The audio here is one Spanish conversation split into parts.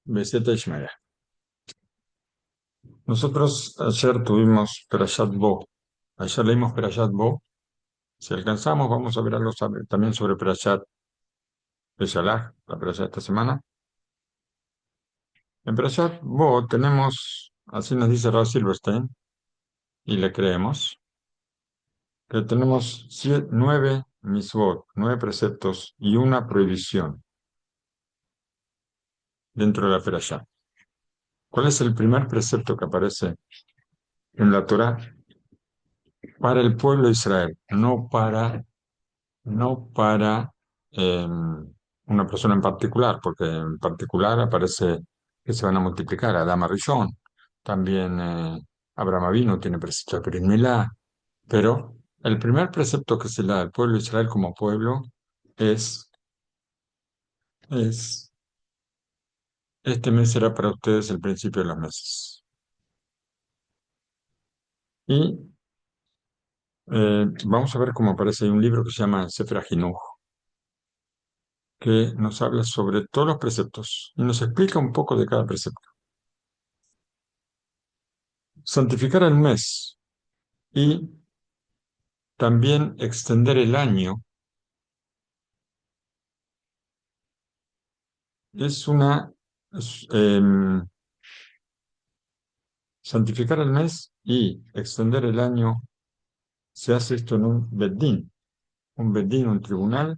Beseta Ishmael. Nosotros ayer tuvimos Perashat Bo. Ayer leímos Perashat Bo. Si alcanzamos, vamos a ver algo también sobre Perashat Beshalach, la Perashat de esta semana. En Perashat Bo tenemos, así nos dice Rav Silverstein, y le creemos, que tenemos 9 nueve preceptos y una prohibición dentro de la Perashat. ¿Cuál es el primer precepto que aparece en la Torá? Para el pueblo de Israel, no para una persona en particular, porque en particular aparece que se van a multiplicar. Adán Rishon, también Abraham Avinu tiene precepto de Brit Milá, pero el primer precepto que se le da al pueblo de Israel como pueblo es, es este mes será para ustedes el principio de los meses. Y vamos a ver cómo aparece. Hay un libro que se llama Sefer HaJinuj, que nos habla sobre todos los preceptos y nos explica un poco de cada precepto. Santificar el mes y también extender el año es una... es, santificar el mes y extender el año se hace esto en un bedín, un tribunal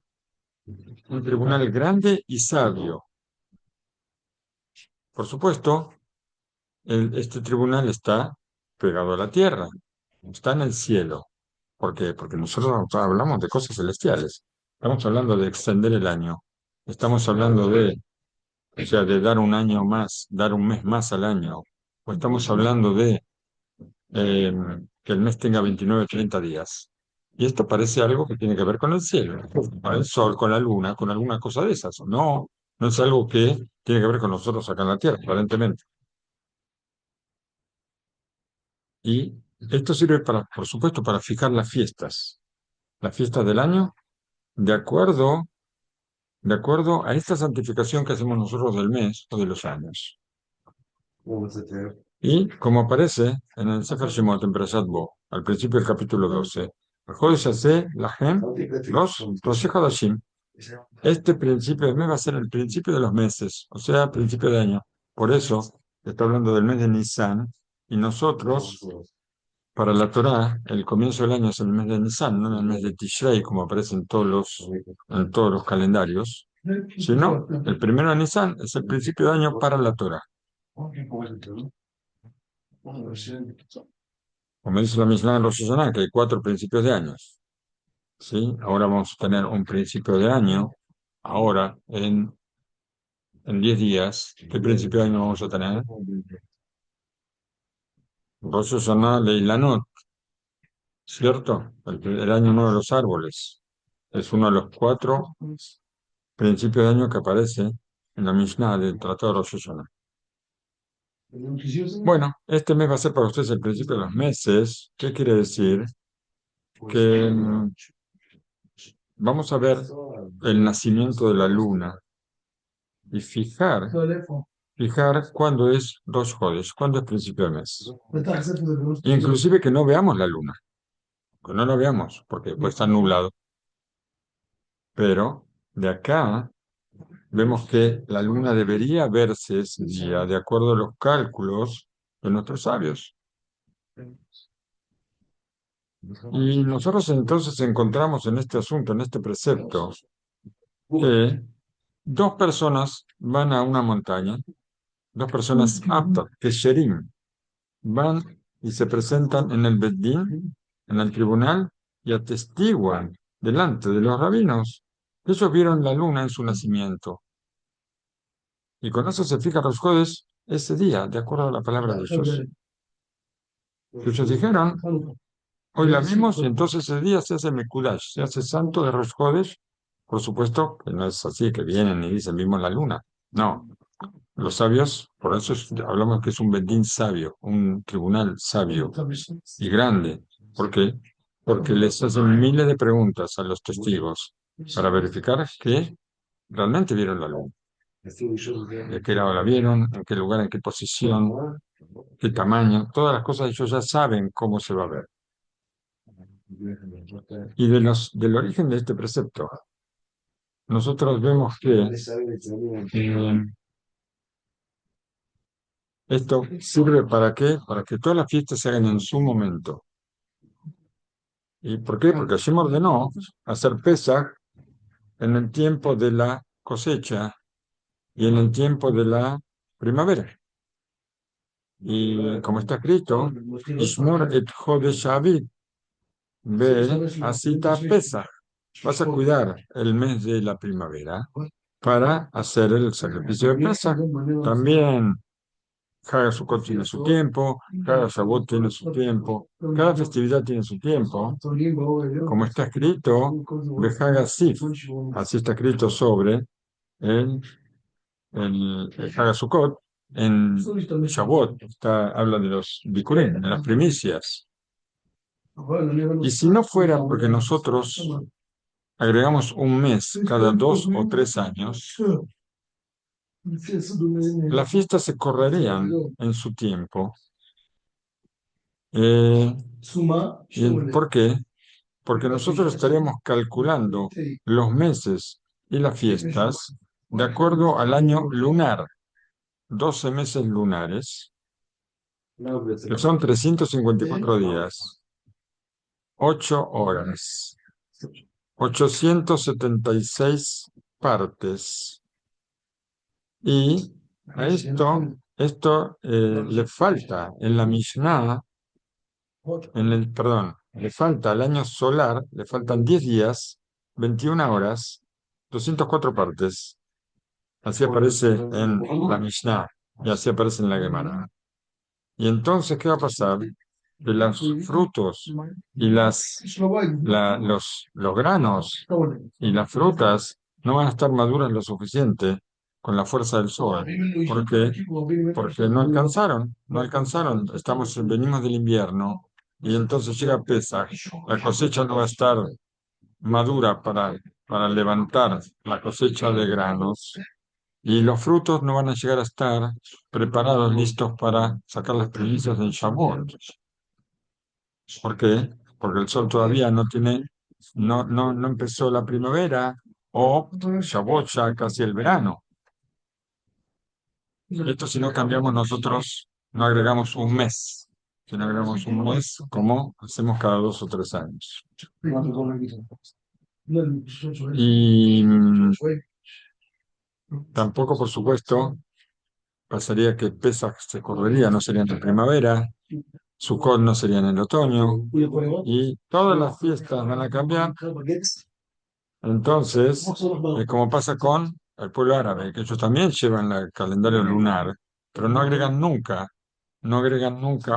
grande y sabio. Por supuesto, este tribunal está pegado a la tierra, está en el cielo. ¿Por qué? Porque nosotros hablamos de cosas celestiales. Estamos hablando de extender el año. Estamos hablando o sea, de dar un año más, dar un mes más al año. O estamos hablando de eh, que el mes tenga 29 o 30 días. Y esto parece algo que tiene que ver con el cielo, con el sol, con la luna, con alguna cosa de esas. No, no es algo que tiene que ver con nosotros acá en la Tierra, aparentemente. Y esto sirve para, por supuesto, para fijar las fiestas del año, de acuerdo, de acuerdo a esta santificación que hacemos nosotros del mes o de los años. Y como aparece en el Sefer Shemot, en Perashat Bo, al principio del capítulo 12, Jodesh Haseh Lahem, los Hadashim. Este principio de mes va a ser el principio de los meses, o sea, principio de año. Por eso está hablando del mes de Nisan, y nosotros, para la Torá, el comienzo del año es el mes de Nisan, no en el mes de Tishrei, como aparece en todos los calendarios, sino el primero de Nisan es el principio de año para la Torá. Como dice la Mishnah en Rosh Hashanah, que hay 4 principios de años. ¿Sí? Ahora vamos a tener un principio de año, ahora en 10 días. ¿Qué principio de año vamos a tener? Rosh Hashanah Leilanot, ¿cierto? El año nuevo de los árboles. Es uno de los 4 principios de año que aparece en la Mishnah del Tratado de Rosh Hashanah. Bueno, este mes va a ser para ustedes el principio de los meses. ¿Qué quiere decir? Que vamos a ver el nacimiento de la luna y fijar cuándo es Rosh Hodesh, cuándo es principio de mes. Inclusive que no veamos la luna, que no la veamos, porque pues está nublado. Pero de acá vemos que la luna debería verse ese día de acuerdo a los cálculos de nuestros sabios. Y nosotros entonces encontramos en este asunto, en este precepto, que 2 personas van a una montaña, 2 personas aptas, que Sherim, van y se presentan en el Beddín, en el tribunal, y atestiguan delante de los rabinos que ellos vieron la luna en su nacimiento. Y con eso se fija los jueves ese día, de acuerdo a la palabra de ellos. Ellos dijeron, hoy la vimos y entonces ese día se hace Mekudash, se hace santo de Rosh Hodesh. Por supuesto que no es así, que vienen y dicen, vimos la luna. No, los sabios, por eso hablamos que es un bedín sabio, un tribunal sabio y grande. ¿Por qué? Porque les hacen miles de preguntas a los testigos para verificar que realmente vieron la luna. de qué lado la vieron, en qué lugar, en qué posición, qué tamaño, todas las cosas ellos ya saben cómo se va a ver. Y del origen de este precepto, nosotros vemos que esto sirve ¿para qué? Para que todas las fiestas se hagan en su momento. ¿Y por qué? Porque Hashem ordenó hacer Pesaj en el tiempo de la cosecha y en el tiempo de la primavera. Y como está escrito, Ishmor et Chodesh Aviv, ve asita Pesaj. Vas a cuidar el mes de la primavera para hacer el sacrificio de Pesaj. También cada Sukkot tiene su tiempo, cada Shavuot tiene su tiempo, cada festividad tiene su tiempo, como está escrito, Behaga Sif, así está escrito sobre el Haga Sukkot, en Shavuot, habla de los Bikurim, de las primicias. Y si no fuera porque nosotros agregamos un mes cada 2 o 3 años, las fiestas se correrían en su tiempo. ¿Por qué? Porque nosotros estaríamos calculando los meses y las fiestas de acuerdo al año lunar, 12 meses lunares, que son 354 días, 8 horas, 876 partes. Y a esto le falta en la Mishnah, le falta al año solar, le faltan 10 días, 21 horas, 204 partes. Así aparece en la Mishnah y así aparece en la Gemara. Y entonces, ¿qué va a pasar? Que los frutos y los granos y las frutas no van a estar maduras lo suficiente con la fuerza del sol. ¿Por qué? Porque no alcanzaron. Venimos del invierno y entonces llega Pesaj. La cosecha no va a estar madura para levantar la cosecha de granos. Y los frutos no van a llegar a estar preparados, listos para sacar las primicias del Shavuot. ¿Por qué? Porque el sol todavía no empezó la primavera o Shavuot ya casi el verano. Esto si no cambiamos nosotros, no agregamos un mes. Si no agregamos un mes, como hacemos cada 2 o 3 años. Y tampoco, por supuesto, pasaría que Pesaj se correría, no sería en la primavera, Sukkot no sería en el otoño, y todas las fiestas van a cambiar. Entonces, como pasa con el pueblo árabe, que ellos también llevan el calendario lunar, pero no agregan nunca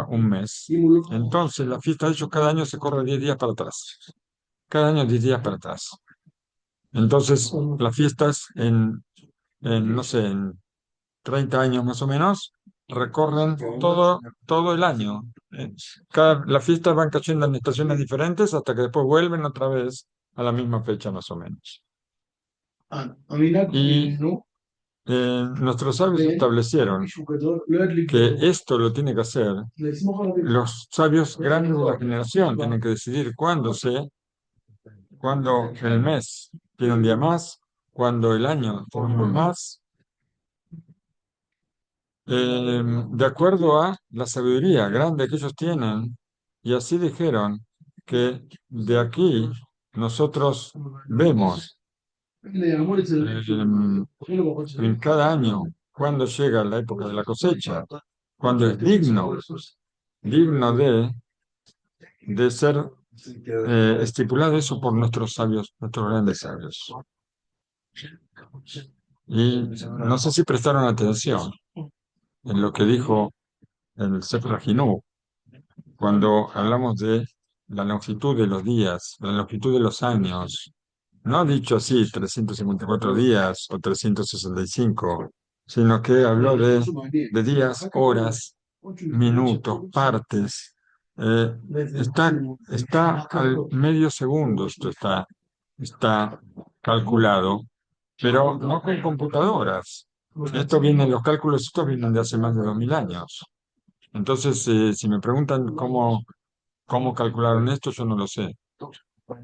un mes. Entonces, la fiesta de ellos cada año se corre 10 días para atrás. Cada año 10 días para atrás. Entonces, las fiestas no sé, en 30 años más o menos, recorren todo el año. Las fiestas van cayendo en estaciones diferentes hasta que después vuelven otra vez a la misma fecha más o menos. Y nuestros sabios establecieron que esto lo tiene que hacer los sabios grandes de la generación, tienen que decidir cuándo el mes tiene un día más, cuándo el año tiene un mes más, de acuerdo a la sabiduría grande que ellos tienen, y así dijeron que de aquí nosotros vemos en cada año cuando llega la época de la cosecha, cuando es digno de ser estipulado eso por nuestros sabios, nuestros grandes sabios. Y no sé si prestaron atención en lo que dijo el Sefer Hinú, cuando hablamos de la longitud de los días, la longitud de los años. No ha dicho así 354 días o 365, sino que habló de días, horas, minutos, partes. Está al medio segundo, esto está calculado, pero no con computadoras, Los cálculos estos vienen de hace más de 2000 años. Entonces, si me preguntan cómo calcularon esto, yo no lo sé.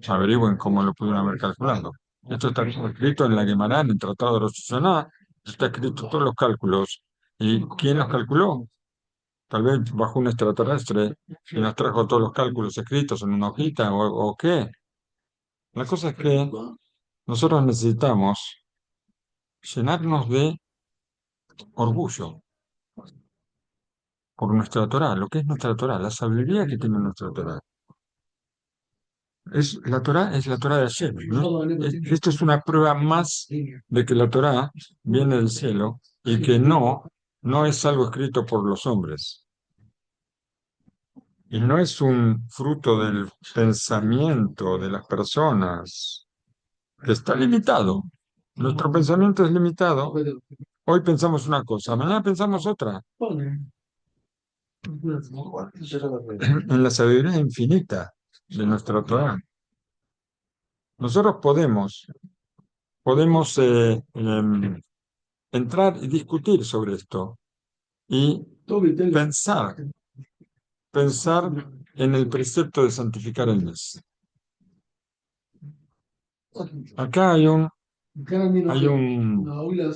Averigüen cómo lo pudieron haber calculado. Esto está escrito en la Gemara, en el Tratado de Rosh Hashanah, está escrito todos los cálculos. ¿Y quién los calculó? Tal vez bajó un extraterrestre y nos trajo todos los cálculos escritos en una hojita o qué. La cosa es que nosotros necesitamos llenarnos de orgullo por nuestra Torá, lo que es nuestra Torá, la sabiduría que tiene nuestra Torá. Es la Torá de Hashem, ¿no? Esto es una prueba más de que la Torá viene del cielo y que no es algo escrito por los hombres. Y no es un fruto del pensamiento de las personas, que está limitado. Nuestro pensamiento es limitado. Hoy pensamos una cosa, mañana pensamos otra. En la sabiduría infinita de nuestra Torá. Nosotros podemos entrar y discutir sobre esto y pensar en el precepto de santificar el mes. Acá hay un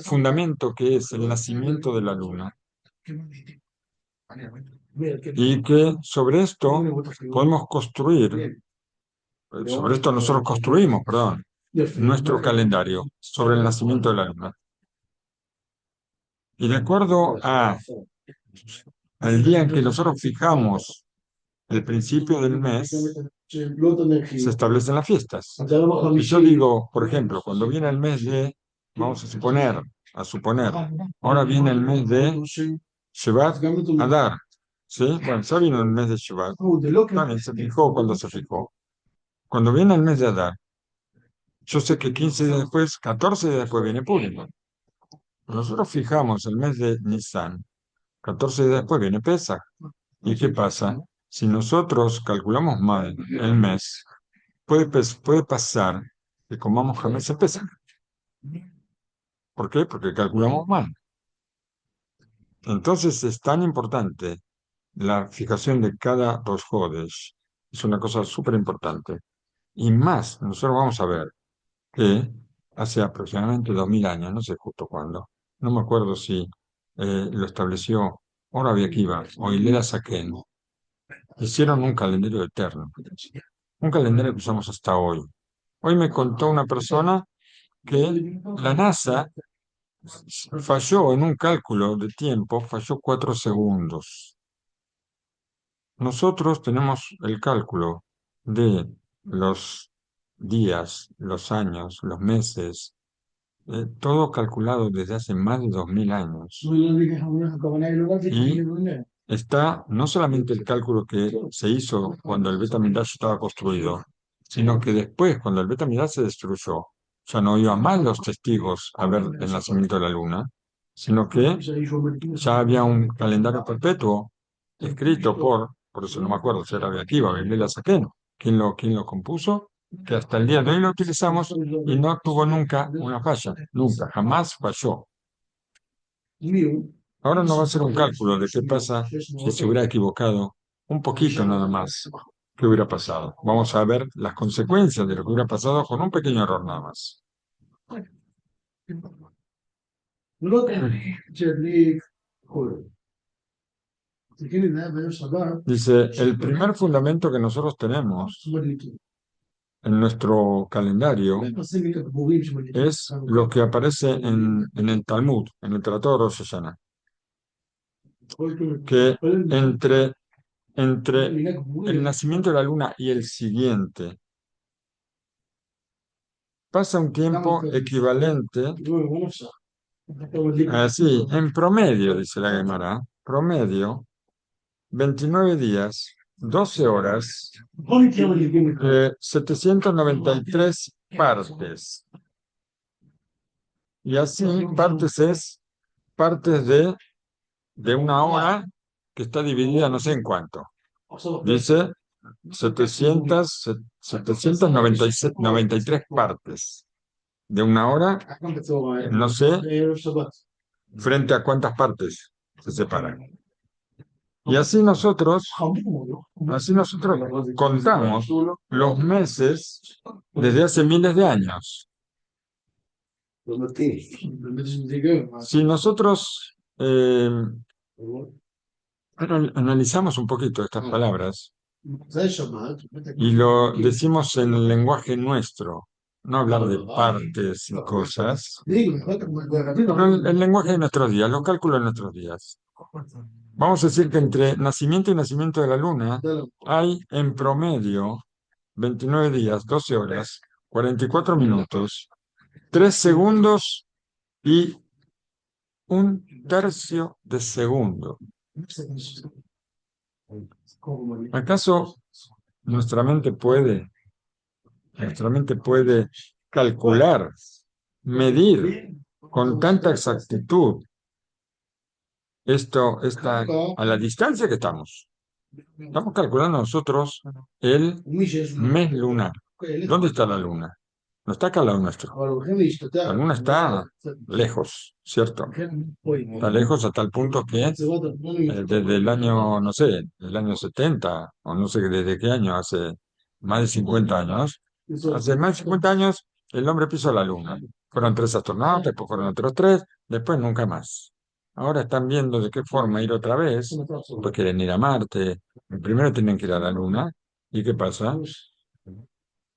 fundamento que es el nacimiento de la luna y que sobre esto podemos construir, sobre esto nosotros construimos, perdón, nuestro calendario sobre el nacimiento de la luna. Y de acuerdo al día en que nosotros fijamos el principio del mes, se establecen las fiestas. Y yo digo, por ejemplo, cuando viene el mes vamos a suponer, ahora viene el mes de Shevat Adar, ¿sí? Bueno, ya vino el mes de Shevat, también se fijó cuando se fijó. Cuando viene el mes de Adar, yo sé que 15 días después, 14 días después viene Purim. Nosotros fijamos el mes de Nisan, 14 días después viene Pesach. ¿Y qué pasa? Si nosotros calculamos mal el mes, puede pasar que comamos jamés en Pesach. ¿Por qué? Porque calculamos mal. Entonces es tan importante la fijación de cada Rosh Hodesh. Es una cosa súper importante. Y más, nosotros vamos a ver que hace aproximadamente 2000 años, no sé justo cuándo, no me acuerdo si lo estableció Orabi Akiva o Hillel Saken, hicieron un calendario eterno, un calendario que usamos hasta hoy. Hoy me contó una persona que la NASA falló en un cálculo de tiempo, falló 4 segundos. Nosotros tenemos el cálculo de los días, los años, los meses, todo calculado desde hace más de 2000 años. Y está no solamente el cálculo que se hizo cuando el Beit HaMikdash estaba construido, sino que después, cuando el Beit HaMikdash se destruyó, ya no iban más los testigos a ver el nacimiento de la luna, sino que ya había un calendario perpetuo escrito por eso no me acuerdo si era de Akiva o Hillel Saken, quién lo compuso, que hasta el día de hoy lo utilizamos y no tuvo nunca una falla, nunca, jamás falló. Ahora no va a ser un cálculo de qué pasa si se hubiera equivocado un poquito nada más, qué hubiera pasado. Vamos a ver las consecuencias de lo que hubiera pasado con un pequeño error nada más. Dice, el primer fundamento que nosotros tenemos en nuestro calendario es lo que aparece en el Talmud, en el Tratado de Rosh Hashanah, que entre el nacimiento de la luna y el siguiente pasa un tiempo equivalente, así, en promedio, dice la Gemara, promedio, 29 días, 12 horas, 793 partes. Y así, partes de una hora que está dividida no sé en cuánto. Dice 793 partes de una hora, no sé frente a cuántas partes se separan. Y así nosotros contamos los meses desde hace miles de años. Si nosotros analizamos un poquito estas palabras y lo decimos en el lenguaje nuestro, no hablar de partes y cosas, pero el lenguaje de nuestros días, los cálculos de nuestros días. Vamos a decir que entre nacimiento y nacimiento de la luna hay en promedio 29 días, 12 horas, 44 minutos, 3 segundos y un tercio de segundo. ¿Acaso nuestra mente puede calcular, medir con tanta exactitud a la distancia que estamos? Estamos calculando nosotros el mes lunar. ¿Dónde está la luna? No está acá al lado nuestro. La luna está lejos, ¿cierto? Está lejos hasta el punto que desde el año, no sé, el año 70, o no sé desde qué año, hace más de 50 años, hace más de 50 años el hombre pisó la luna. Fueron 3 astronautas, después fueron otros 3, después nunca más. Ahora están viendo de qué forma ir otra vez, pues quieren ir a Marte, primero tienen que ir a la luna, ¿y qué pasa?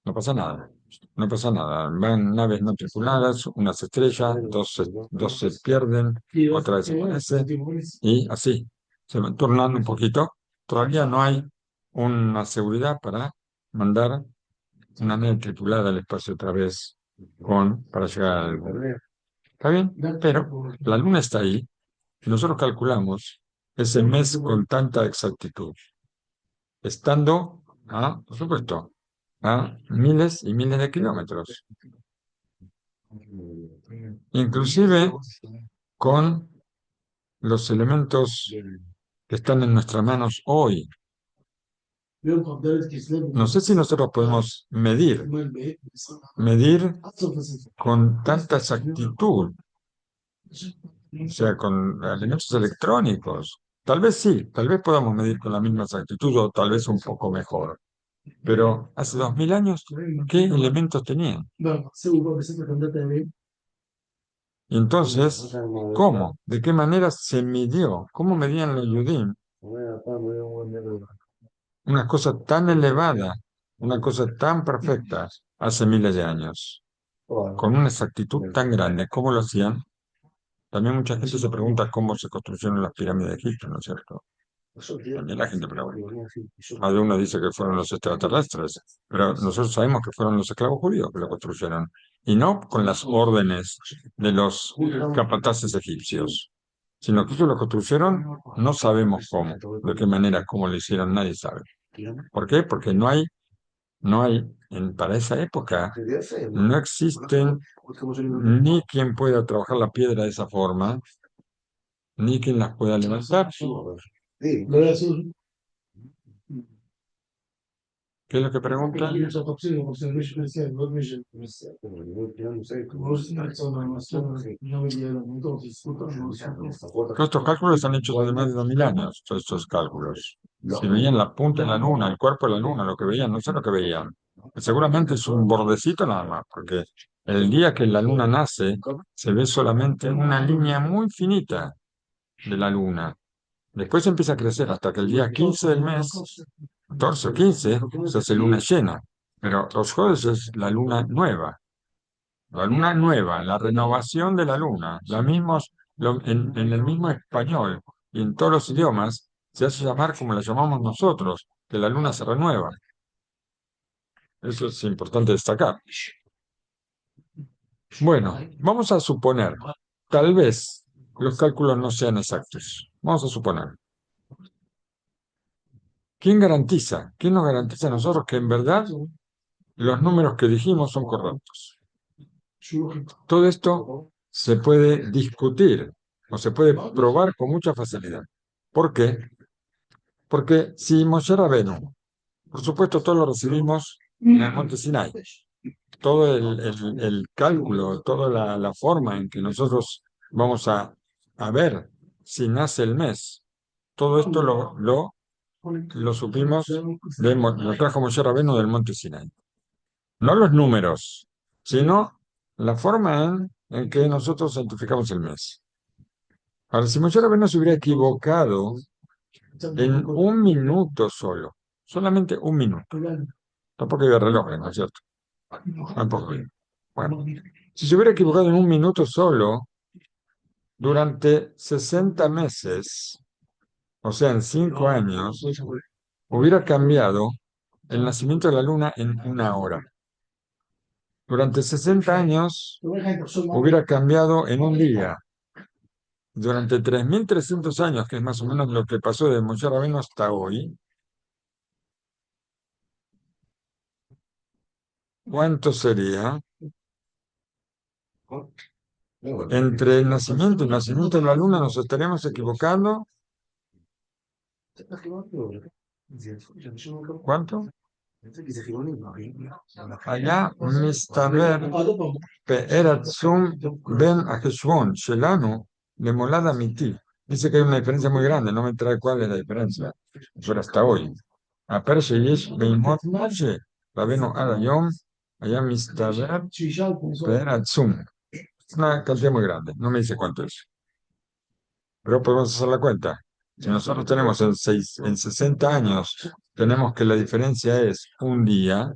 No pasa nada, no pasa nada. Van naves no tripuladas, unas estrellas, dos se pierden, otra desaparece, y así, se van turnando un poquito. Todavía no hay una seguridad para mandar una nave tripulada al espacio otra vez para llegar al Luna. ¿Está bien? Pero la Luna está ahí, y nosotros calculamos ese mes con tanta exactitud, estando por supuesto, a miles y miles de kilómetros, inclusive con los elementos que están en nuestras manos hoy. No sé si nosotros podemos medir con tanta exactitud, o sea, con elementos electrónicos. Tal vez sí, tal vez podamos medir con la misma exactitud o tal vez un poco mejor. Pero hace 2000 años, ¿qué elementos tenían? Y entonces, ¿cómo? ¿De qué manera se midió? ¿Cómo medían los Yudim? Una cosa tan elevada, una cosa tan perfecta hace miles de años, con una exactitud tan grande. ¿Cómo lo hacían? También mucha gente se pregunta cómo se construyeron las pirámides de Egipto, ¿no es cierto? También la gente pregunta. Más de uno dice que fueron los extraterrestres, pero nosotros sabemos que fueron los esclavos judíos que lo construyeron, y no con las órdenes de los capataces egipcios, sino que ellos lo construyeron, no sabemos cómo, de qué manera, cómo lo hicieron, nadie sabe. ¿Por qué? Porque para esa época, no existen ni quien pueda trabajar la piedra de esa forma, ni quien las pueda levantar. ¿Qué es lo que pregunta? Todos estos cálculos están hechos hace más de 2000 años, todos estos cálculos. Si veían la punta de la luna, el cuerpo de la luna, lo que veían, no sé lo que veían. Seguramente es un bordecito nada más, porque el día que la luna nace, se ve solamente una línea muy finita de la luna. Después empieza a crecer hasta que el día 15 del mes, 14 o 15, se hace luna llena. Pero los jueves es la luna nueva, la renovación de la luna. En el mismo español y en todos los idiomas se hace llamar como la llamamos nosotros, que la luna se renueva. Eso es importante destacar. Bueno, vamos a suponer, tal vez los cálculos no sean exactos. Vamos a suponer. ¿Quién garantiza? ¿Quién nos garantiza a nosotros que en verdad los números que dijimos son correctos? Todo esto se puede discutir o se puede probar con mucha facilidad. ¿Por qué? Porque si Moshe Rabbeinu, por supuesto, todo lo recibimos en el monte Sinai, todo el cálculo, toda la forma en que nosotros vamos a a ver si nace el mes. Todo esto lo supimos, lo trajo Moshe Rabbeinu del monte Sinai. No los números, sino la forma en que nosotros santificamos el mes. Ahora, si Moshe Rabbeinu se hubiera equivocado en un minuto solo, solamente un minuto, tampoco había reloj, ¿no es cierto? Tampoco había. Bueno, si se hubiera equivocado en un minuto solo, durante 60 meses, o sea, en 5 años, hubiera cambiado el nacimiento de la luna en una hora. Durante 60 años hubiera cambiado en un día. Durante 3.300 años, que es más o menos lo que pasó de Moshe Rabbeinu hasta hoy, ¿cuánto sería? Entre el nacimiento y el nacimiento de la luna nos estaremos equivocando. ¿Cuánto? היה מסתבר פארץ בין החשבון שלנו למולד אמיתי. Dice que hay una diferencia muy grande, no me trae cuál es la diferencia, pero hasta hoy. הפרש שיש בימות משה, רבנו עד היום, היה מסתבר פארץ. Es una cantidad muy grande, no me dice cuánto es. Pero podemos hacer la cuenta. Si nosotros tenemos en 60 años, tenemos que la diferencia es un día,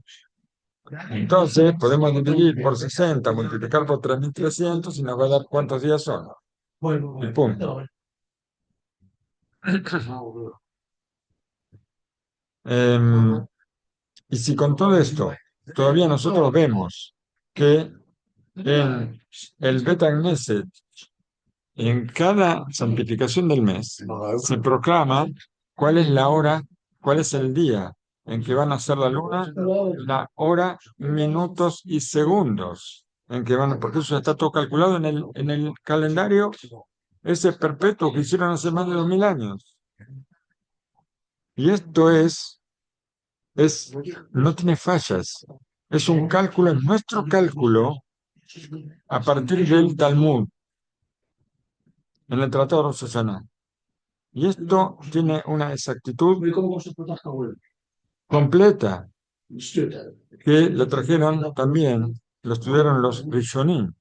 entonces podemos dividir por 60, multiplicar por 3.300 y nos va a dar cuántos días son. Y punto. Em, y si con todo esto todavía nosotros vemos que en el Beta Knesset, en cada santificación del mes, se proclama cuál es la hora, cuál es el día en que van a hacer la luna, la hora, minutos y segundos en que van, porque eso ya está todo calculado en el calendario ese perpetuo que hicieron hace más de 2.000 años. Y esto no tiene fallas. Es un cálculo, es nuestro cálculo a partir del Talmud, en el Tratado de Rosh Hashanah. Y esto tiene una exactitud completa, que lo trajeron también, lo estudiaron los Rishonim,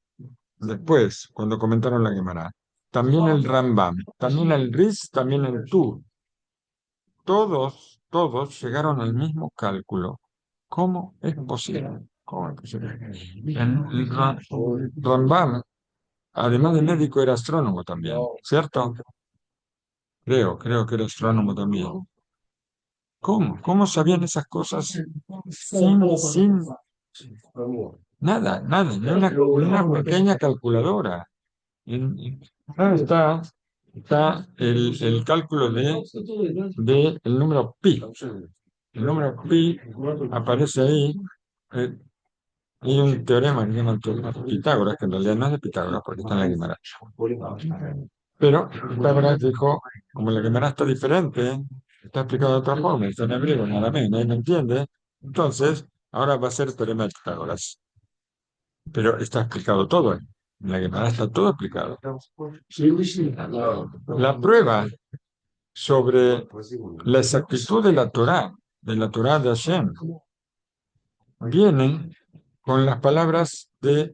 después, cuando comentaron la Gemara. También el Rambam, también el Riz, también el Tur. Todos llegaron al mismo cálculo. ¿Cómo es posible? ¿Cómo es posible? Rambam, además de médico, era astrónomo también, ¿cierto? Creo que era astrónomo también. ¿Cómo? ¿Cómo sabían esas cosas sin nada, ni una pequeña calculadora? Está el cálculo de el número pi. El número pi aparece ahí. Hay un teorema que se llama el teorema de Pitágoras, que en realidad no es de Pitágoras porque está en la Guimara. Pero Pitágoras dijo, como la Guimara está diferente, está explicado de otra forma, está en hebreo, en arameo, nadie me entiende, entonces ahora va a ser el teorema de Pitágoras. Pero está explicado todo. En la Guimara está todo explicado. La prueba sobre la exactitud de la Torá de Hashem, viene con las palabras de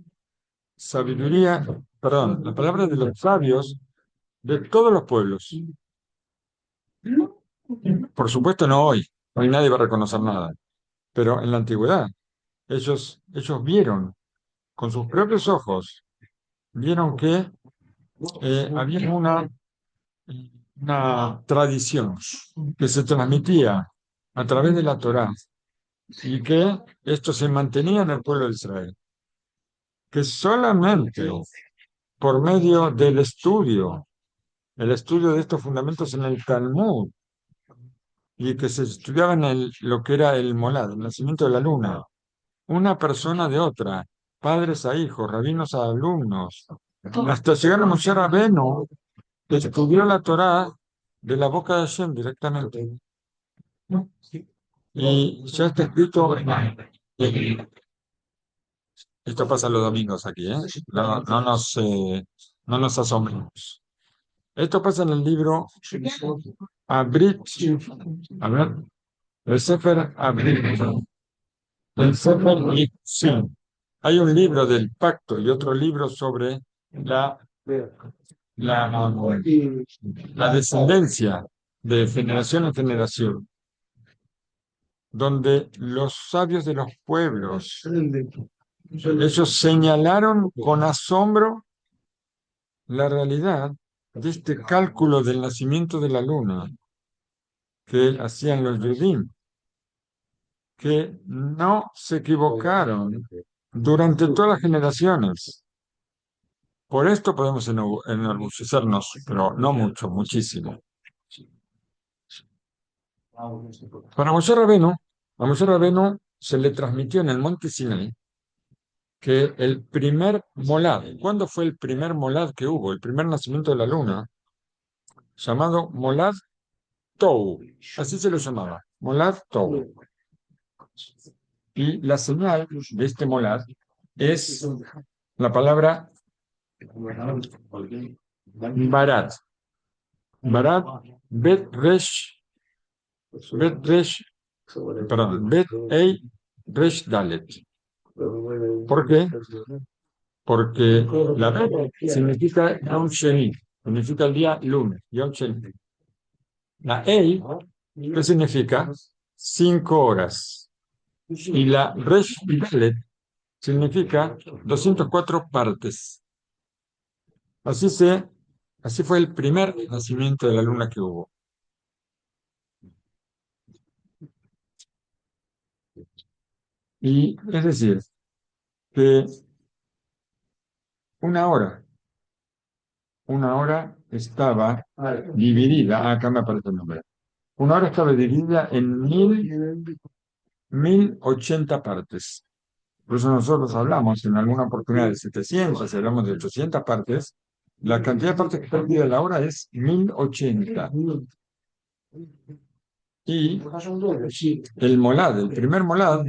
sabiduría, perdón, las palabras de los sabios de todos los pueblos. Por supuesto, no hoy nadie va a reconocer nada, pero en la antigüedad, ellos vieron con sus propios ojos, vieron que había una tradición que se transmitía a través de la Torá y que esto se mantenía en el pueblo de Israel, que solamente por medio del estudio, el estudio de estos fundamentos en el Talmud, y que se estudiaba lo que era el molad, el nacimiento de la luna, una persona de otra, padres a hijos, rabinos a alumnos, hasta llegar a Moshe Rabbeinu, que estudió la Torá de la boca de Hashem directamente. Y ya está escrito, esto pasa los domingos aquí, ¿eh? No nos asombremos. Esto pasa en el libro Abrit, a ver, el Sefer Abrit, el Sefer Yitzim. Hay un libro del pacto y otro libro sobre la, la, la descendencia de generación en generación, donde los sabios de los pueblos, ellos señalaron con asombro la realidad de este cálculo del nacimiento de la luna que hacían los Yudim, que no se equivocaron durante todas las generaciones. Por esto podemos enorgullecernos, pero no mucho, muchísimo. Para Moshe Rabenu, a Moshe Rabenu se le transmitió en el monte Sinai que el primer molad, ¿cuándo fue el primer molad que hubo? El primer nacimiento de la luna, llamado molad Tou, así se lo llamaba, molad Tou. Y la señal de este molad es la palabra Barat. Barat, Bet Ei Resh Dalet. ¿Por qué? Porque la Bet significa Yom Sheni, significa el día lunes, Yom Sheni. La Ei, ¿qué significa? 5 horas. Y la Resh Dalet significa 204 partes. Así fue el primer nacimiento de la luna que hubo. Y es decir, que una hora, una hora estaba dividida, acá me aparece el nombre, una hora estaba dividida en 1080 partes. Por eso nosotros hablamos en alguna oportunidad de 700, si hablamos de 800 partes, la cantidad de partes que está dividida la hora es 1080. Y el molad, el primer molad,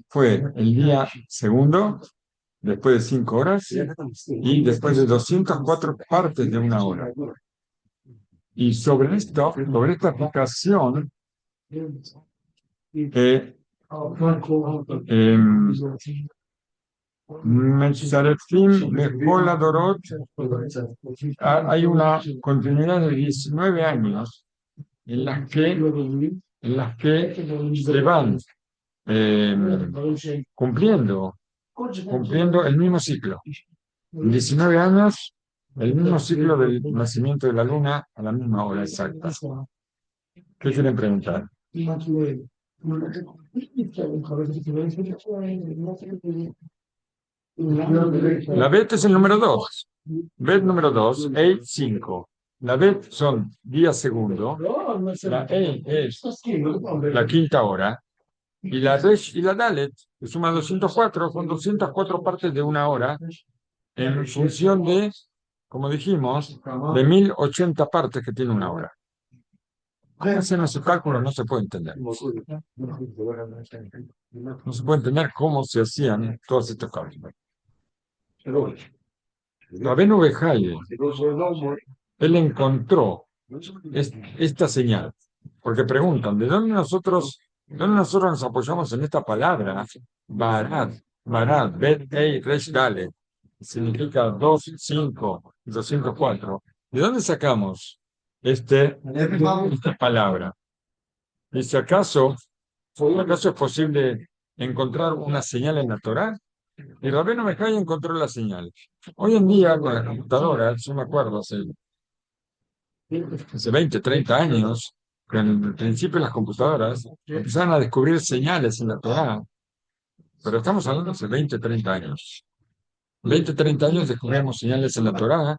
fue el día segundo, después de 5 horas, y después de 204 partes de una hora. Y sobre esto, sobre esta aplicación, Metzarefim Bechol Adorot, hay una continuidad de 19 años en las que se van cumpliendo el mismo ciclo. 19 años, el mismo ciclo del nacimiento de la luna a la misma hora exacta. ¿Qué quieren preguntar? La Bet es el número 2. Bet número 2, Ei 5. La Bet son día segundo. La Ei es la quinta hora. Y la Resh y la Dalet, que suma 204, son 204 partes de una hora, en función de, como dijimos, de 1080 partes que tiene una hora. ¿Cómo hacen ese cálculo? No se puede entender. No se puede entender cómo se hacían todos estos cálculos. Rabenu Bejaye, él encontró esta señal, porque preguntan, ¿dónde nosotros nos apoyamos en esta palabra? Barat, Bet, Ei, Resh, Dalet, significa 2, 5, 204. ¿De dónde sacamos esta palabra? ¿Y si acaso es posible encontrar una señal en la Torá? Y Rabenu Bejaye encontró la señal. Hoy en día, con las computadoras, yo me acuerdo, hace 20, 30 años, en el principio las computadoras empezaron a descubrir señales en la Torá, pero estamos hablando hace 20, 30 años. 20, 30 años descubrimos señales en la Torá.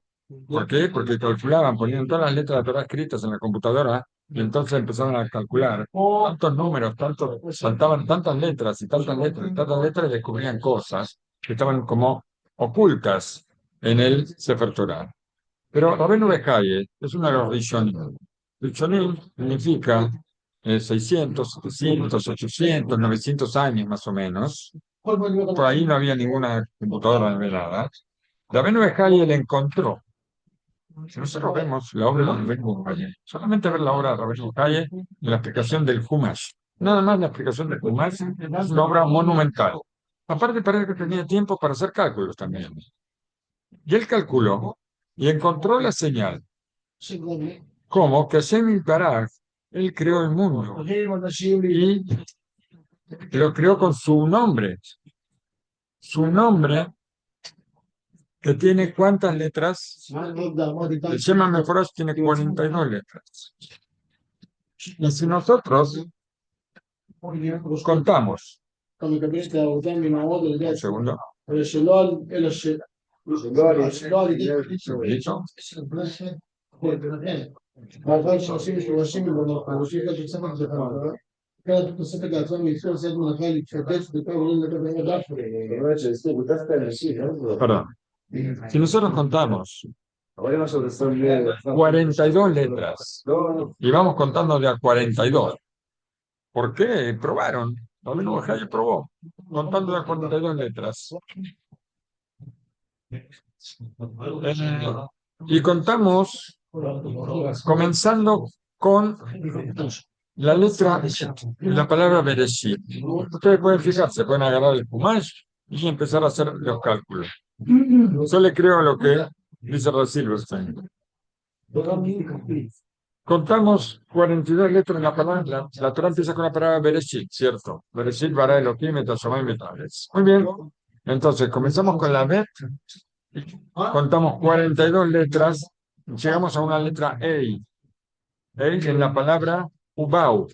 ¿Por qué? Porque calculaban, ponían todas las letras de la Torá escritas en la computadora y entonces empezaron a calcular tantos números, saltaban tantas letras y tantas letras y tantas letras y descubrían cosas que estaban como ocultas en el Sefer Torá. Pero Rabenu Bejaye es uno de los Rishonim. Rishonim significa 600, 700, 800, 900 años más o menos. Por ahí no había ninguna computadora revelada. Rabenu Bejaye le encontró Si nosotros vemos la obra de Rabbeinu Buhaye, solamente ver la obra de Rabbeinu Buhaye en la explicación del Humash, nada más la explicación del Humash es una obra monumental. Aparte parece que tenía tiempo para hacer cálculos también. Y él calculó y encontró la señal, como que Hashem Baraj, él creó el mundo y lo creó con su nombre. Su nombre, que tiene ¿cuántas letras? El Shema Meforash tiene 42 letras. Y si nosotros contamos, un segundo, segundito. Perdón. Si nosotros contamos 42 letras y vamos contando de a 42, ¿por qué? Probaron. Rabbeinu Behaye probó, contando de a 42 letras. Y contamos comenzando con la letra, la palabra Bereshit. Ustedes pueden fijarse, pueden agarrar el Chumash y empezar a hacer los cálculos. Yo le creo a lo que dice Rav Silverstein. Contamos 42 letras en la palabra. La Torah empieza con la palabra Bereshit, ¿cierto? Bereshit, bara Elohim, et Hashamayim, et haaretz. Muy bien. Entonces, comenzamos con la Bet. Contamos 42 letras. Llegamos a una letra Ei. Ei en la palabra Ubau.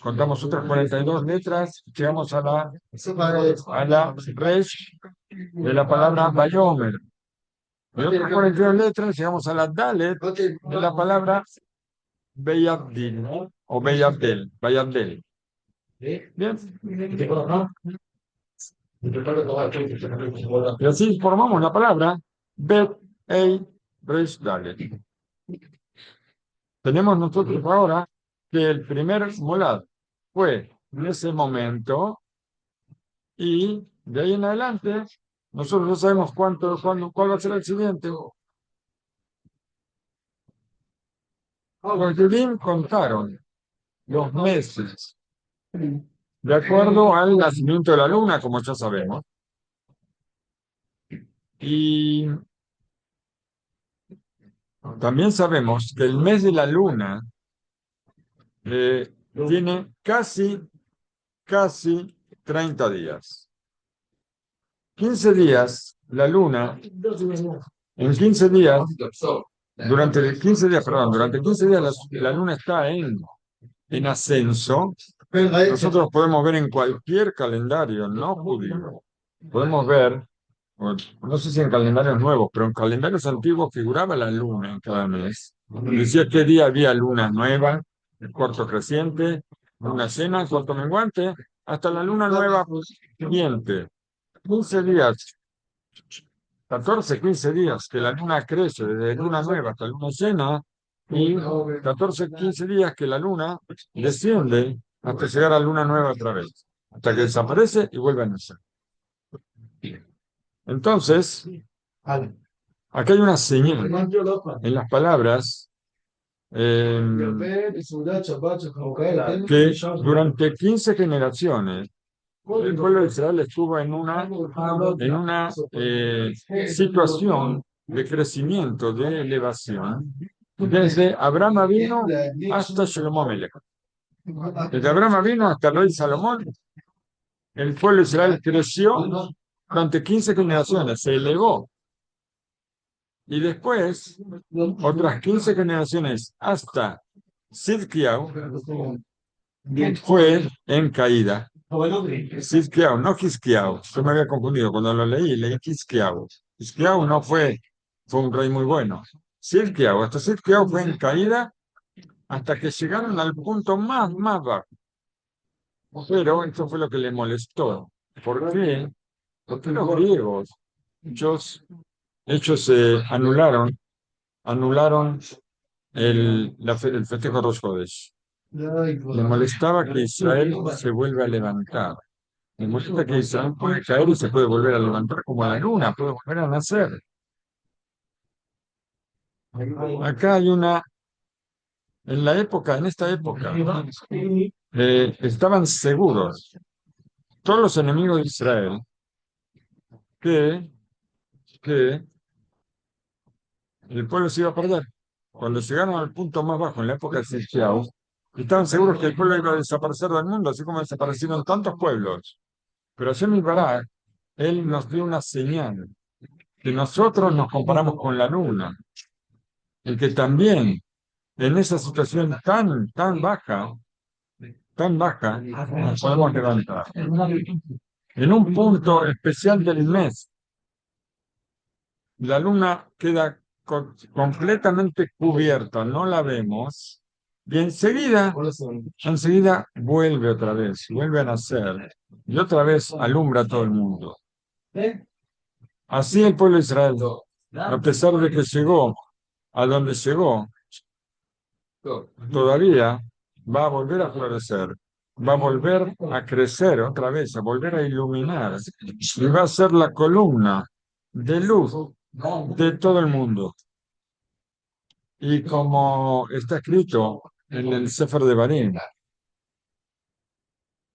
Contamos otras 42 letras. Llegamos a la Resh de la palabra Bayomer. De otras 42 letras llegamos a la Dalet de la palabra Beyabdil o Beyabdel. Beyabdel. Bien. Y así formamos la palabra Bet, Ei, Resh, Dalet. Tenemos nosotros ahora que el primer molad fue en ese momento y de ahí en adelante nosotros no sabemos cuál va a ser el siguiente. Los Yudim contaron los meses de acuerdo al nacimiento de la luna, como ya sabemos. Y también sabemos que el mes de la luna tiene casi 30 días. 15 días, la luna, en 15 días, durante 15 días la luna está en ascenso. Nosotros podemos ver en cualquier calendario no judío, podemos ver, no sé si en calendarios nuevos, pero en calendarios antiguos figuraba la luna en cada mes. Decía qué día había luna nueva, el cuarto creciente, luna llena, cuarto menguante, hasta la luna nueva siguiente. 15 días, 14, 15 días que la luna crece desde luna nueva hasta luna llena y 14, 15 días que la luna desciende hasta llegar a luna nueva otra vez, hasta que desaparece y vuelve a nacer. Entonces, acá hay una señal en las palabras que durante 15 generaciones el pueblo de Israel estuvo en una situación de crecimiento, de elevación, desde Abraham vino hasta Shlomo Melech. Desde Abraham vino hasta el rey Salomón, el pueblo de Israel creció durante 15 generaciones, se elevó. Y después, otras 15 generaciones hasta Sidkiau, fue en caída. Sidkiau, no Hiskiau. Yo me había confundido cuando lo leí Hiskiau. Hiskiau no fue un rey muy bueno. Sidkiau, hasta Sidkiau fue en caída hasta que llegaron al punto más bajo. Pero esto fue lo que le molestó. ¿Por qué? Porque los griegos, ellos anularon el festejo de Rosh Hodesh. Le molestaba que Israel se vuelva a levantar. Le molesta que Israel puede caer y se puede volver a levantar como la luna, puede volver a nacer. Acá hay en esta época, estaban seguros todos los enemigos de Israel que, que el pueblo se iba a perder. Cuando llegaron al punto más bajo en la época de Ezequiel, estaban seguros que el pueblo iba a desaparecer del mundo, así como desaparecieron tantos pueblos. Pero Hashem Barak, él nos dio una señal, que nosotros nos comparamos con la luna, y que también en esa situación tan baja, nos podemos levantar. En un punto especial del mes, la luna queda completamente cubierta, no la vemos, y enseguida vuelve otra vez, vuelve a nacer, y otra vez alumbra a todo el mundo. Así el pueblo de Israel, a pesar de que llegó a donde llegó, todavía va a volver a florecer, va a volver a crecer otra vez, a volver a iluminar, y va a ser la columna de luz de todo el mundo. Y como está escrito en el Sefer de Barim,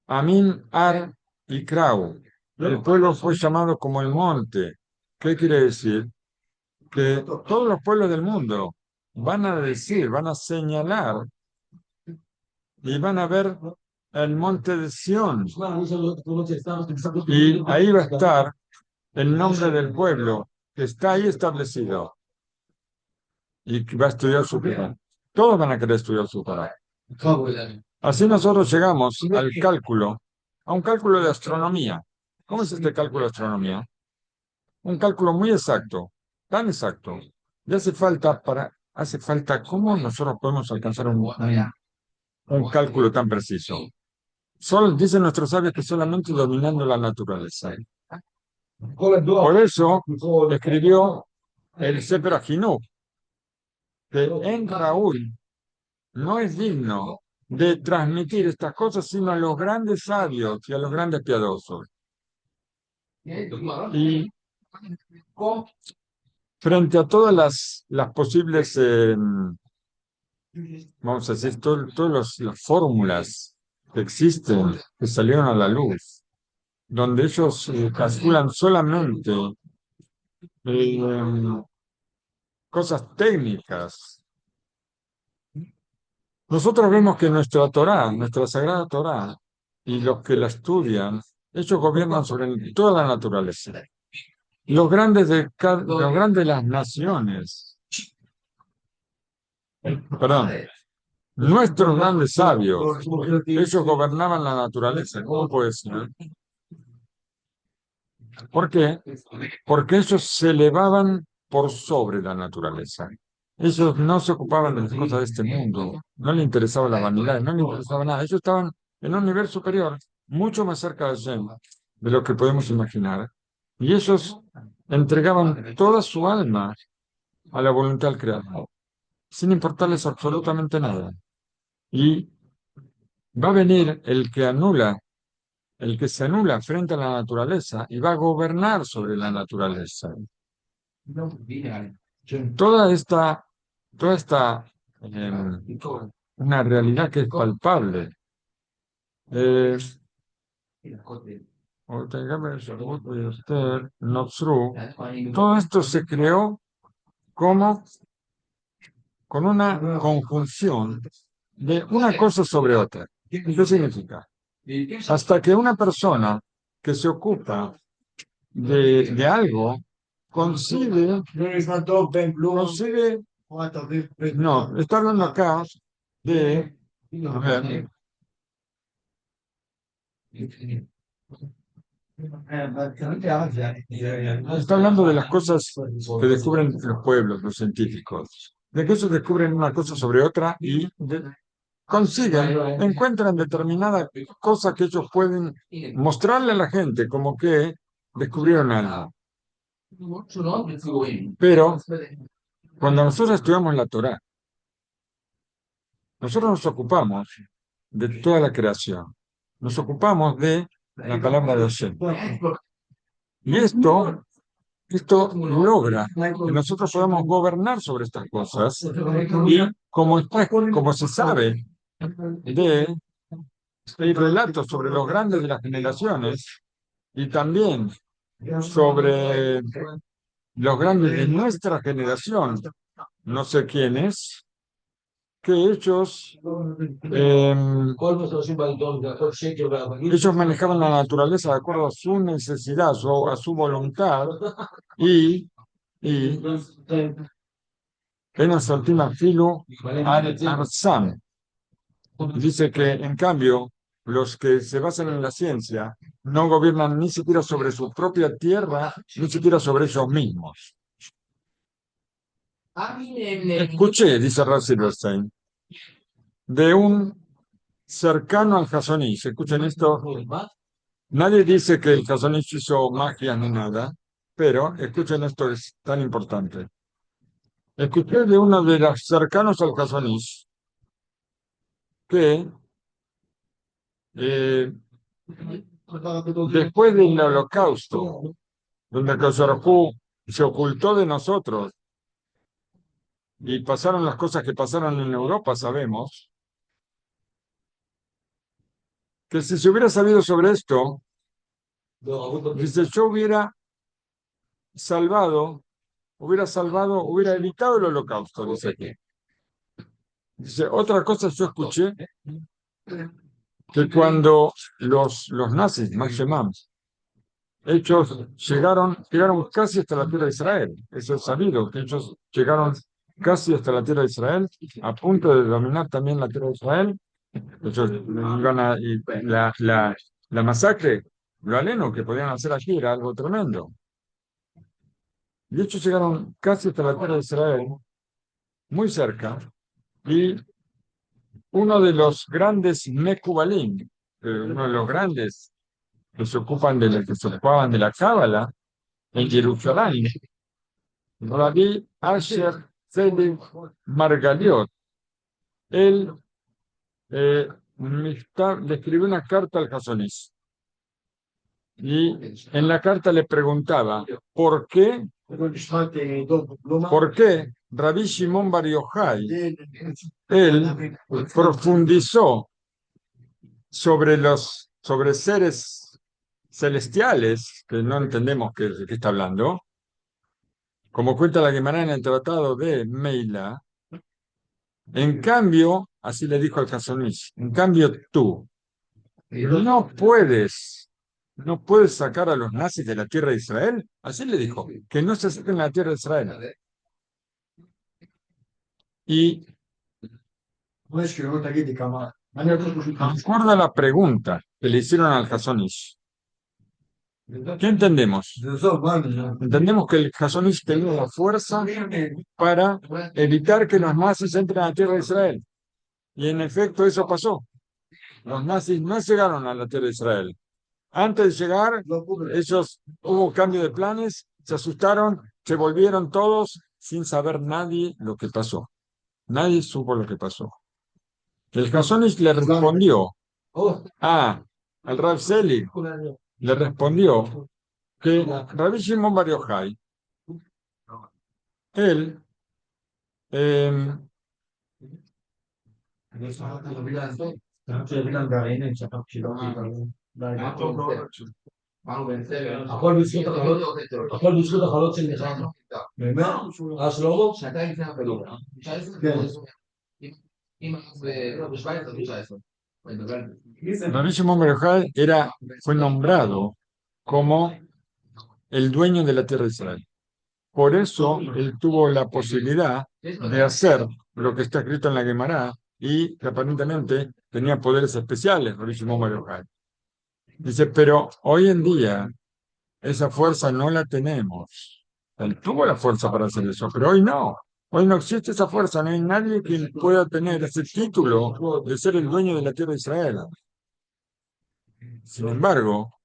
Amin, Ar y Krau, el pueblo fue llamado como el monte. ¿Qué quiere decir? Que todos los pueblos del mundo van a decir, van a señalar y van a ver el monte de Sión. Y ahí va a estar el nombre del pueblo que está ahí establecido y que va a estudiar su Torá. Todos van a querer estudiar su Torá. Así nosotros llegamos al cálculo, a un cálculo de astronomía. ¿Cómo es este cálculo de astronomía? Un cálculo muy exacto, tan exacto. Y hace falta, ¿cómo nosotros podemos alcanzar un cálculo tan preciso? Dicen nuestros sabios que solamente dominando la naturaleza. Por eso escribió el Sefer Ajinuj, que en Raúl no es digno de transmitir estas cosas sino a los grandes sabios y a los grandes piadosos. Y frente a todas las posibles, vamos a decir, todas las fórmulas que existen, que salieron a la luz, donde ellos calculan solamente eh, cosas técnicas. Nosotros vemos que nuestra Torá, nuestra Sagrada Torá, y los que la estudian, ellos gobiernan sobre toda la naturaleza. Los grandes de las naciones, perdón, nuestros grandes sabios, ellos gobernaban la naturaleza. ¿Cómo puede ser? ¿Por qué? Porque ellos se elevaban por sobre la naturaleza. Ellos no se ocupaban de las cosas de este mundo, no les interesaba la vanidad, no les interesaba nada. Ellos estaban en un nivel superior, mucho más cerca de Hashem, de lo que podemos imaginar. Y ellos entregaban toda su alma a la voluntad del Creador, sin importarles absolutamente nada. Y va a venir el que se anula frente a la naturaleza y va a gobernar sobre la naturaleza. Toda esta, toda esta una realidad que es palpable. Eh, Todo esto se creó como con una conjunción de una cosa sobre otra. ¿Qué significa? Hasta que una persona que se ocupa de algo consigue, no, está hablando acá de, a ver, está hablando de las cosas que descubren los pueblos, los científicos, de que ellos descubren una cosa sobre otra y encuentran determinada cosa que ellos pueden mostrarle a la gente como que descubrieron algo. Pero cuando nosotros estudiamos la Torá, nosotros nos ocupamos de toda la creación. Nos ocupamos de la palabra de Hashem. Y esto esto logra que nosotros podamos gobernar sobre estas cosas y como se sabe de hay relatos sobre los grandes de las generaciones y también sobre los grandes de nuestra generación, no sé quiénes, que ellos manejaban la naturaleza de acuerdo a su necesidad, a su voluntad, y Enos Ultima Filu al Arsam. Dice que, en cambio, los que se basan en la ciencia no gobiernan ni siquiera sobre su propia tierra, ni siquiera sobre ellos mismos. Escuché, dice Rav Silverstein, de un cercano al Hasonish. Escuchen esto. Nadie dice que el Hasonish hizo magia ni nada, pero escuchen esto, es tan importante. Escuché de uno de los cercanos al Hasonish que eh, después del holocausto, donde Kosorjú se ocultó de nosotros y pasaron las cosas que pasaron en Europa, sabemos, que si se hubiera sabido sobre esto, dice, yo hubiera evitado el holocausto, dice aquí. Dice, otra cosa yo escuché, que cuando los nazis, Max ellos llegaron casi hasta la tierra de Israel. Eso es sabido, que ellos llegaron casi hasta la tierra de Israel, a punto de dominar también la tierra de Israel. Ellos y la masacre, lo aleno que podían hacer aquí era algo tremendo. Y ellos llegaron casi hasta la tierra de Israel, muy cerca, y uno de los grandes Mekubalim, uno de los grandes que se ocupaban de la Cábala en Jerusalén, Rabbi Asher Tzedek Margaliot, él le escribió una carta al Hasonish y en la carta le preguntaba ¿por qué Rabbi Shimon Bar Yochai él profundizó sobre seres celestiales que no entendemos de qué está hablando, como cuenta la Gemara en el tratado de Meila? En cambio, así le dijo al Hasonish, en cambio tú no puedes sacar a los nazis de la tierra de Israel. Así le dijo, que no se saquen de la tierra de Israel. Y recuerda la pregunta que le hicieron al Hasonish. ¿Qué entendemos? Entendemos que el Hasonish tenía la fuerza para evitar que los nazis entren a la tierra de Israel. Y en efecto eso pasó. Los nazis no llegaron a la tierra de Israel. Antes de llegar, hubo cambio de planes, se asustaron, se volvieron todos sin saber nadie lo que pasó. Nadie supo lo que pasó. El Hasonish le respondió al Rav Selig, le respondió que Rabbi Shimon Bar Yochai, él הכל בזכות החולות של נחמה. באמת? שלמה? כן. Rabbi Shimon Bar Yochai fue nombrado como el dueño de la tierra de Israel. Por eso él tuvo la posibilidad de hacer lo que está escrito en la Gemara y que aparentemente tenía poderes especiales, Rabbi Shimon Bar Yochai. Dice, pero hoy en día esa fuerza no la tenemos. Él tuvo la fuerza para hacer eso, pero hoy no. Hoy no existe esa fuerza, no hay nadie que pueda tener ese título de ser el dueño de la tierra de Israel. Sin embargo,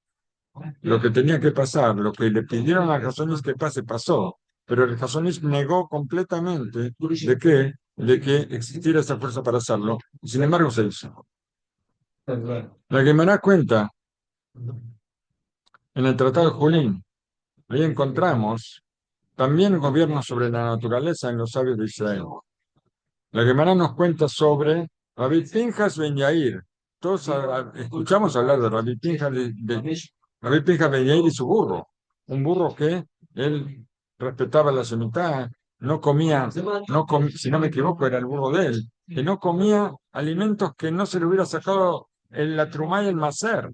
lo que tenía que pasar, lo que le pidieron a Hasonish que pase, pasó. Pero el Hasonish negó completamente de que existiera esa fuerza para hacerlo. Sin embargo, se hizo. La Gemara cuenta en el Tratado de Julín, ahí encontramos también gobierno sobre la naturaleza en los sabios de Israel. La Gemara nos cuenta sobre Rabbi Pinjas Ben Yair. Todos escuchamos hablar de Rabbi Pinjas Rabbi Pinjas Ben Yair y su burro. Un burro que él respetaba la Shemitah, no comía, si no me equivoco, era el burro de él, que no comía alimentos que no se le hubiera sacado la trumá y el macer.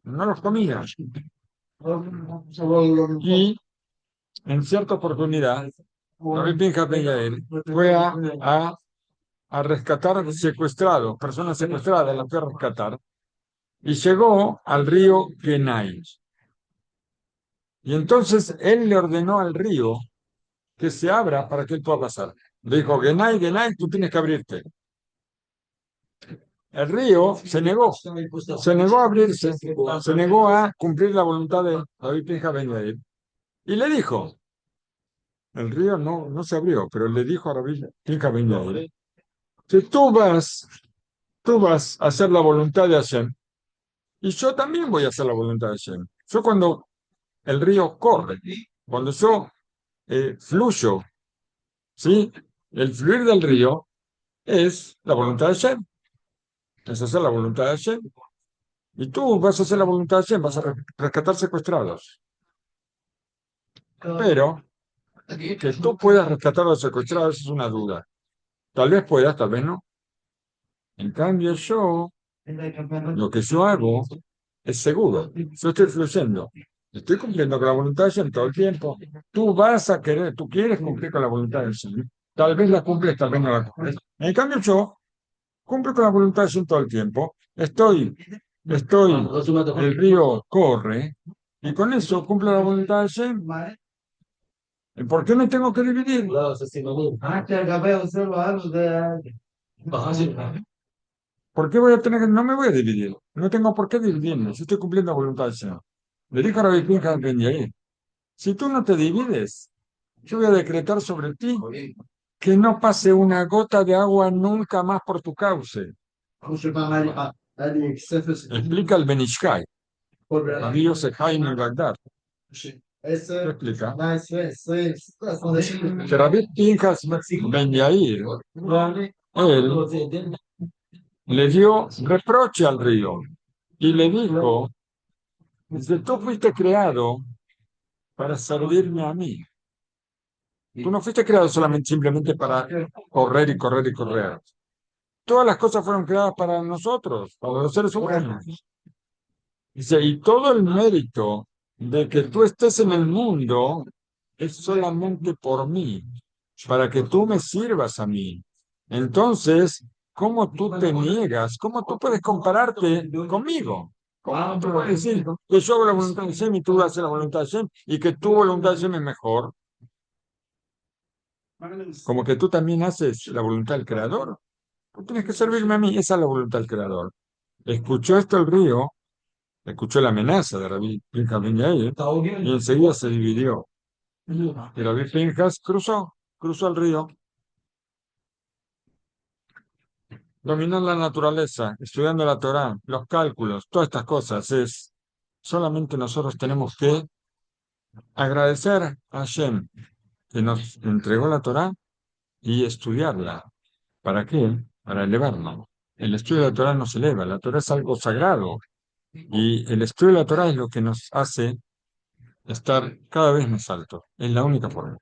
No los comía. Y en cierta oportunidad, Rabbi Pinjas Ben Yair fue a rescatar secuestrados, personas secuestradas, las fue a rescatar, y llegó al río Kenai. Y entonces él le ordenó al río que se abra para que él pueda pasar. Le dijo, Genai, Genai, tú tienes que abrirte. El río se negó a abrirse, se negó a cumplir la voluntad de David Pinja Ben Yair. Y le dijo, el río no se abrió, pero le dijo a David Pinja Ben Yair, si tú vas a hacer la voluntad de Hashem, y yo también voy a hacer la voluntad de Hashem. Yo cuando el río corre, cuando yo fluyo, ¿sí? El fluir del río es la voluntad de Hashem, es hacer la voluntad de Hashem. Y tú vas a hacer la voluntad de Hashem, vas a rescatar secuestrados. Pero que tú puedas rescatar a los secuestrados es una duda. Tal vez puedas, tal vez no. En cambio, lo que yo hago es seguro. Yo estoy fluyendo. Estoy cumpliendo con la voluntad de Hashem todo el tiempo. Tú quieres cumplir con la voluntad de Hashem. Tal vez la cumples, tal vez no la cumples. En cambio, yo cumplo con la voluntad de Hashem todo el tiempo. El río corre, y con eso cumplo la voluntad de Hashem. ¿Y por qué me tengo que dividir? ¿Por qué no me voy a dividir? No tengo por qué dividirme. Yo estoy cumpliendo la voluntad de Hashem. Le dijo a Rabbi Pinjas Ben Yair, si tú no te divides, yo voy a decretar sobre ti que no pase una gota de agua nunca más por tu cauce. Explica el Ben Ish Chai, Rabbi Yosef Haim en Bagdad. ¿Qué explica? Que Rabbi Pinjas Ben Yair, él le dio reproche al río y le dijo, desde tú fuiste creado para servirme a mí. Tú no fuiste creado simplemente para correr y correr y correr. Todas las cosas fueron creadas para nosotros, para los seres humanos. Dice, y todo el mérito de que tú estés en el mundo es solamente por mí, para que tú me sirvas a mí. Entonces, ¿cómo tú te niegas? ¿Cómo tú puedes compararte conmigo? ¿Cómo tú puedes decir que yo hago la voluntad de Hashem y tú haces la voluntad de Hashem y que tu voluntad de Hashem es mejor? Como que tú también haces la voluntad del Creador. Tú tienes que servirme a mí, esa es la voluntad del Creador. Escuchó esto el río, escuchó la amenaza de Rabbi Pinjas Ben Yair y enseguida se dividió. Y Rabbi Pinjas cruzó el río. Dominar la naturaleza, estudiando la Torá, los cálculos, todas estas cosas, solamente nosotros tenemos que agradecer a Hashem que nos entregó la Torá y estudiarla. ¿Para qué? Para elevarnos. El estudio de la Torá nos eleva, la Torá es algo sagrado y el estudio de la Torá es lo que nos hace estar cada vez más alto. Es la única forma.